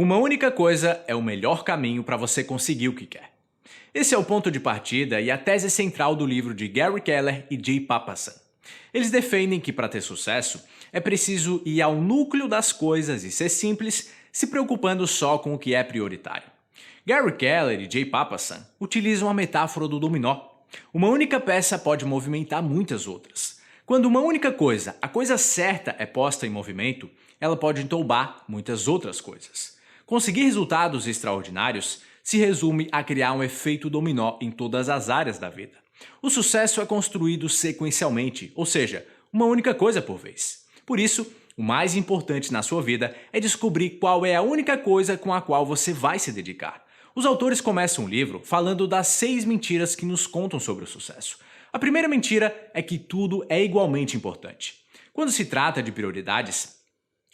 Uma única coisa é o melhor caminho para você conseguir o que quer. Esse é o ponto de partida e a tese central do livro de Gary Keller e Jay Papasan. Eles defendem que para ter sucesso é preciso ir ao núcleo das coisas e ser simples, se preocupando só com o que é prioritário. Gary Keller e Jay Papasan utilizam a metáfora do dominó. Uma única peça pode movimentar muitas outras. Quando uma única coisa, a coisa certa, é posta em movimento, ela pode entobar muitas outras coisas. Conseguir resultados extraordinários se resume a criar um efeito dominó em todas as áreas da vida. O sucesso é construído sequencialmente, ou seja, uma única coisa por vez. Por isso, o mais importante na sua vida é descobrir qual é a única coisa com a qual você vai se dedicar. Os autores começam o livro falando das 6 mentiras que nos contam sobre o sucesso. A primeira mentira é que tudo é igualmente importante. Quando se trata de prioridades,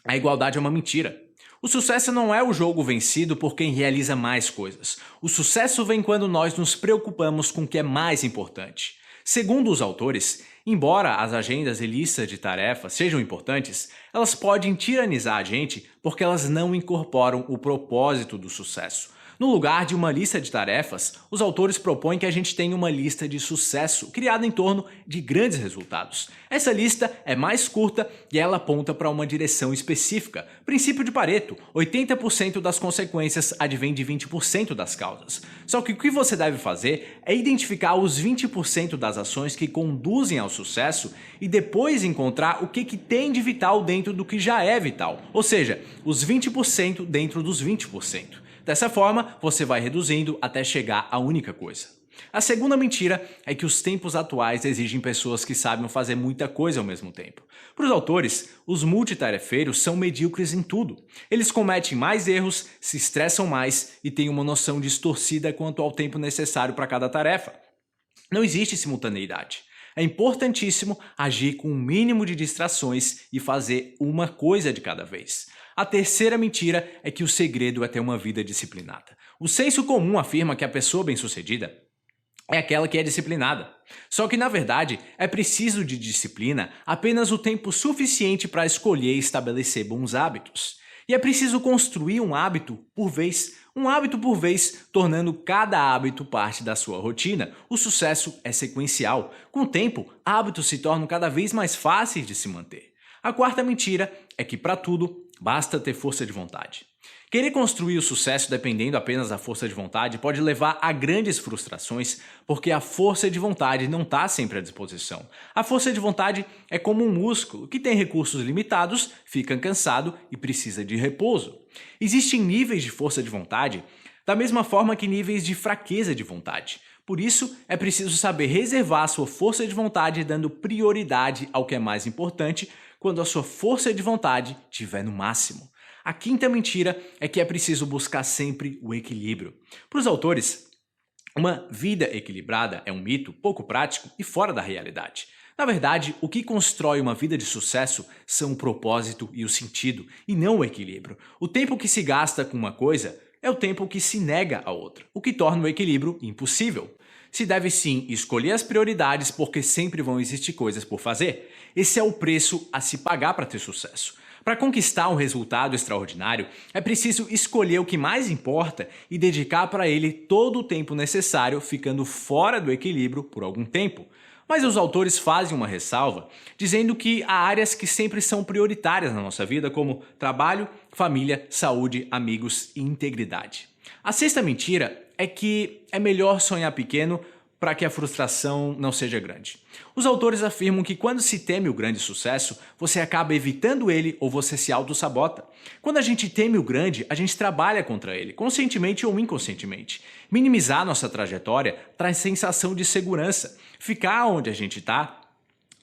a igualdade é uma mentira. O sucesso não é o jogo vencido por quem realiza mais coisas. O sucesso vem quando nós nos preocupamos com o que é mais importante. Segundo os autores, embora as agendas e listas de tarefas sejam importantes, elas podem tiranizar a gente porque elas não incorporam o propósito do sucesso. No lugar de uma lista de tarefas, os autores propõem que a gente tenha uma lista de sucesso criada em torno de grandes resultados. Essa lista é mais curta e ela aponta para uma direção específica. Princípio de Pareto: 80% das consequências advém de 20% das causas. Só que o que você deve fazer é identificar os 20% das ações que conduzem ao sucesso e depois encontrar o que tem de vital dentro do que já é vital, ou seja, os 20% dentro dos 20%. Dessa forma, você vai reduzindo até chegar à única coisa. A segunda mentira é que os tempos atuais exigem pessoas que sabem fazer muita coisa ao mesmo tempo. Para os autores, os multitarefeiros são medíocres em tudo. Eles cometem mais erros, se estressam mais e têm uma noção distorcida quanto ao tempo necessário para cada tarefa. Não existe simultaneidade. É importantíssimo agir com um mínimo de distrações e fazer uma coisa de cada vez. A terceira mentira é que o segredo é ter uma vida disciplinada. O senso comum afirma que a pessoa bem-sucedida é aquela que é disciplinada. Só que, na verdade, é preciso de disciplina apenas o tempo suficiente para escolher e estabelecer bons hábitos. E é preciso construir um hábito por vez, tornando cada hábito parte da sua rotina. O sucesso é sequencial. Com o tempo, hábitos se tornam cada vez mais fáceis de se manter. A quarta mentira é que, para tudo, basta ter força de vontade. Querer construir o sucesso dependendo apenas da força de vontade pode levar a grandes frustrações, porque a força de vontade não está sempre à disposição. A força de vontade é como um músculo que tem recursos limitados, fica cansado e precisa de repouso. Existem níveis de força de vontade, da mesma forma que níveis de fraqueza de vontade. Por isso, é preciso saber reservar a sua força de vontade dando prioridade ao que é mais importante quando a sua força de vontade estiver no máximo. A quinta mentira é que é preciso buscar sempre o equilíbrio. Para os autores, uma vida equilibrada é um mito pouco prático e fora da realidade. Na verdade, o que constrói uma vida de sucesso são o propósito e o sentido, e não o equilíbrio. O tempo que se gasta com uma coisa é o tempo que se nega a outra, o que torna o equilíbrio impossível. Se deve sim escolher as prioridades porque sempre vão existir coisas por fazer. Esse é o preço a se pagar para ter sucesso. Para conquistar um resultado extraordinário, é preciso escolher o que mais importa e dedicar para ele todo o tempo necessário, ficando fora do equilíbrio por algum tempo. Mas os autores fazem uma ressalva, dizendo que há áreas que sempre são prioritárias na nossa vida, como trabalho, família, saúde, amigos e integridade. A sexta mentira é que é melhor sonhar pequeno para que a frustração não seja grande. Os autores afirmam que quando se teme o grande sucesso, você acaba evitando ele ou você se autossabota. Quando a gente teme o grande, a gente trabalha contra ele, conscientemente ou inconscientemente. Minimizar nossa trajetória traz sensação de segurança. Ficar onde a gente está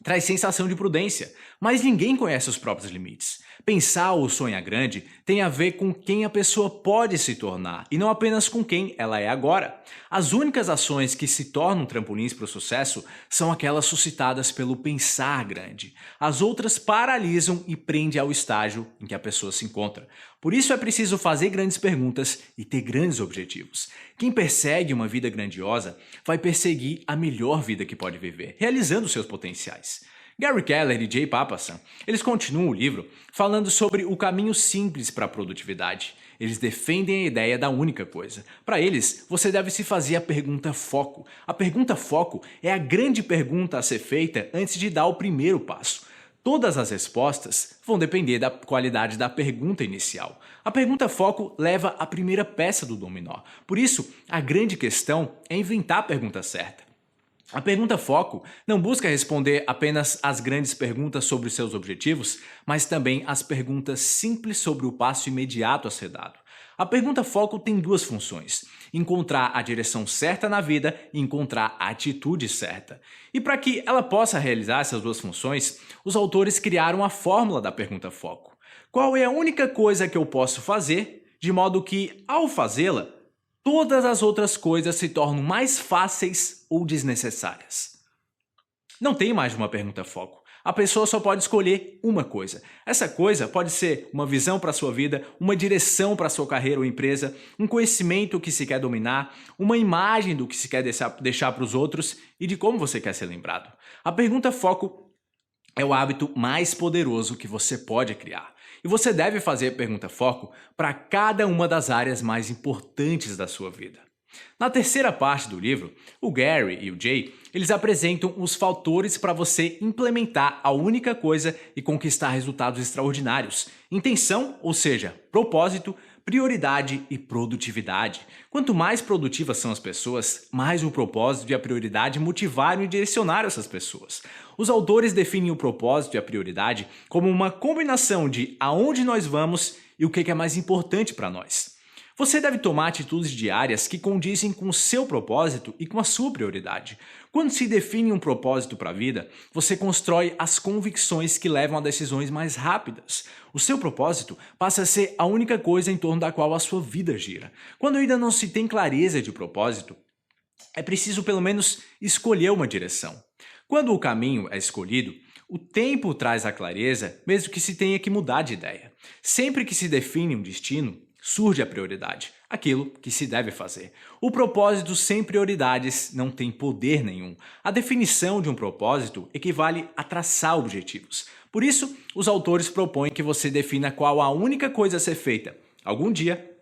traz sensação de prudência, mas ninguém conhece os próprios limites. Pensar ou sonhar grande tem a ver com quem a pessoa pode se tornar e não apenas com quem ela é agora. As únicas ações que se tornam trampolins para o sucesso são aquelas suscitadas pelo pensar grande. As outras paralisam e prendem ao estágio em que a pessoa se encontra. Por isso é preciso fazer grandes perguntas e ter grandes objetivos. Quem persegue uma vida grandiosa vai perseguir a melhor vida que pode viver, realizando seus potenciais. Gary Keller e Jay Papasan, eles continuam o livro falando sobre o caminho simples para a produtividade. Eles defendem a ideia da única coisa. Para eles, você deve se fazer a pergunta foco. A pergunta foco é a grande pergunta a ser feita antes de dar o primeiro passo. Todas as respostas vão depender da qualidade da pergunta inicial. A pergunta foco leva à primeira peça do dominó. Por isso, a grande questão é inventar a pergunta certa. A pergunta foco não busca responder apenas as grandes perguntas sobre os seus objetivos, mas também as perguntas simples sobre o passo imediato a ser dado. A pergunta foco tem duas funções: encontrar a direção certa na vida e encontrar a atitude certa. E para que ela possa realizar essas duas funções, os autores criaram a fórmula da pergunta foco. Qual é a única coisa que eu posso fazer, de modo que, ao fazê-la, todas as outras coisas se tornam mais fáceis ou desnecessárias? Não tem mais de uma pergunta foco. A pessoa só pode escolher uma coisa. Essa coisa pode ser uma visão para a sua vida, uma direção para a sua carreira ou empresa, um conhecimento que se quer dominar, uma imagem do que se quer deixar para os outros e de como você quer ser lembrado. A pergunta foco é o hábito mais poderoso que você pode criar. E você deve fazer a pergunta foco para cada uma das áreas mais importantes da sua vida. Na terceira parte do livro, o Gary e o Jay, eles apresentam os fatores para você implementar a única coisa e conquistar resultados extraordinários. Intenção, ou seja, propósito, prioridade e produtividade. Quanto mais produtivas são as pessoas, mais o propósito e a prioridade motivaram e direcionaram essas pessoas. Os autores definem o propósito e a prioridade como uma combinação de aonde nós vamos e o que é mais importante para nós. Você deve tomar atitudes diárias que condizem com o seu propósito e com a sua prioridade. Quando se define um propósito para a vida, você constrói as convicções que levam a decisões mais rápidas. O seu propósito passa a ser a única coisa em torno da qual a sua vida gira. Quando ainda não se tem clareza de propósito, é preciso pelo menos escolher uma direção. Quando o caminho é escolhido, o tempo traz a clareza, mesmo que se tenha que mudar de ideia. Sempre que se define um destino, surge a prioridade, aquilo que se deve fazer. O propósito sem prioridades não tem poder nenhum. A definição de um propósito equivale a traçar objetivos. Por isso, os autores propõem que você defina qual a única coisa a ser feita algum dia,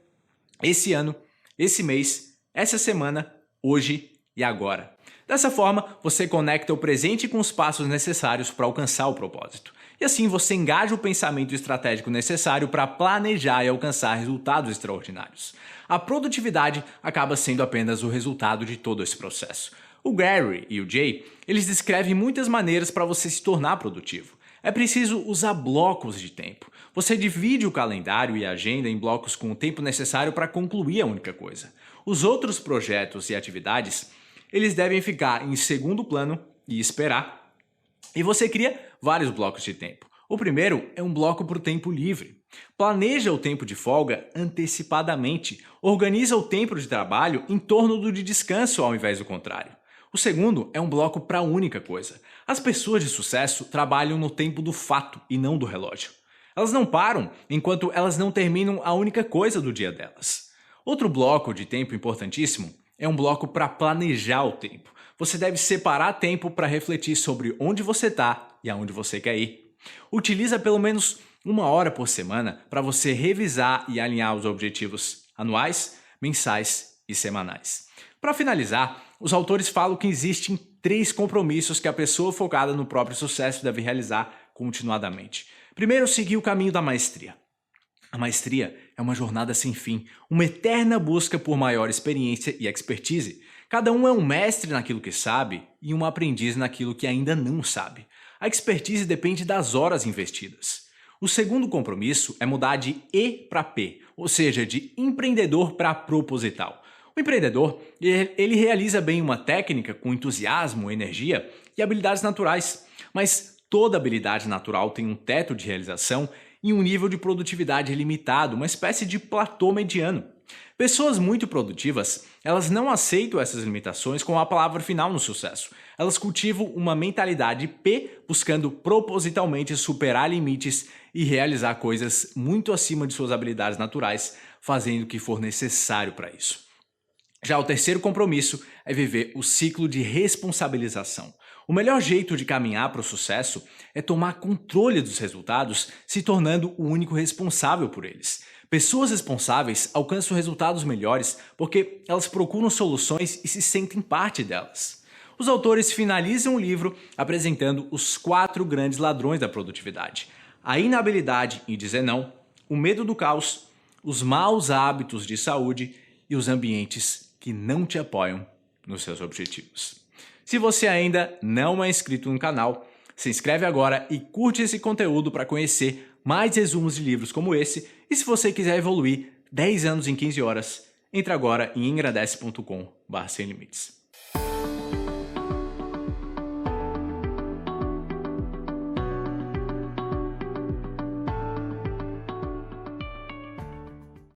esse ano, esse mês, essa semana, hoje e agora. Dessa forma, você conecta o presente com os passos necessários para alcançar o propósito. E assim você engaja o pensamento estratégico necessário para planejar e alcançar resultados extraordinários. A produtividade acaba sendo apenas o resultado de todo esse processo. O Gary e o Jay, eles descrevem muitas maneiras para você se tornar produtivo. É preciso usar blocos de tempo. Você divide o calendário e a agenda em blocos com o tempo necessário para concluir a única coisa. Os outros projetos e atividades, eles devem ficar em segundo plano e esperar. E você cria vários blocos de tempo. O primeiro é um bloco para o tempo livre. Planeja o tempo de folga antecipadamente. Organiza o tempo de trabalho em torno do de descanso ao invés do contrário. O segundo é um bloco para a única coisa. As pessoas de sucesso trabalham no tempo do fato e não do relógio. Elas não param enquanto elas não terminam a única coisa do dia delas. Outro bloco de tempo importantíssimo é um bloco para planejar o tempo. Você deve separar tempo para refletir sobre onde você está e aonde você quer ir. Utiliza pelo menos 1 hora por semana para você revisar e alinhar os objetivos anuais, mensais e semanais. Para finalizar, os autores falam que existem 3 compromissos que a pessoa focada no próprio sucesso deve realizar continuadamente. Primeiro, seguir o caminho da maestria. A maestria é uma jornada sem fim, uma eterna busca por maior experiência e expertise. Cada um é um mestre naquilo que sabe e um aprendiz naquilo que ainda não sabe. A expertise depende das horas investidas. O segundo compromisso é mudar de E para P, ou seja, de empreendedor para proposital. O empreendedor, ele realiza bem uma técnica com entusiasmo, energia e habilidades naturais, mas toda habilidade natural tem um teto de realização e um nível de produtividade limitado, uma espécie de platô mediano. Pessoas muito produtivas, elas não aceitam essas limitações como a palavra final no sucesso. Elas cultivam uma mentalidade P, buscando propositalmente superar limites e realizar coisas muito acima de suas habilidades naturais, fazendo o que for necessário para isso. Já o terceiro compromisso é viver o ciclo de responsabilização. O melhor jeito de caminhar para o sucesso é tomar controle dos resultados, se tornando o único responsável por eles. Pessoas responsáveis alcançam resultados melhores porque elas procuram soluções e se sentem parte delas. Os autores finalizam o livro apresentando os 4 grandes ladrões da produtividade: a inabilidade em dizer não, o medo do caos, os maus hábitos de saúde e os ambientes que não te apoiam nos seus objetivos. Se você ainda não é inscrito no canal, se inscreve agora e curte esse conteúdo para conhecer mais resumos de livros como esse. E se você quiser evoluir 10 anos em 15 horas, entre agora em engrandece.com/sem limites.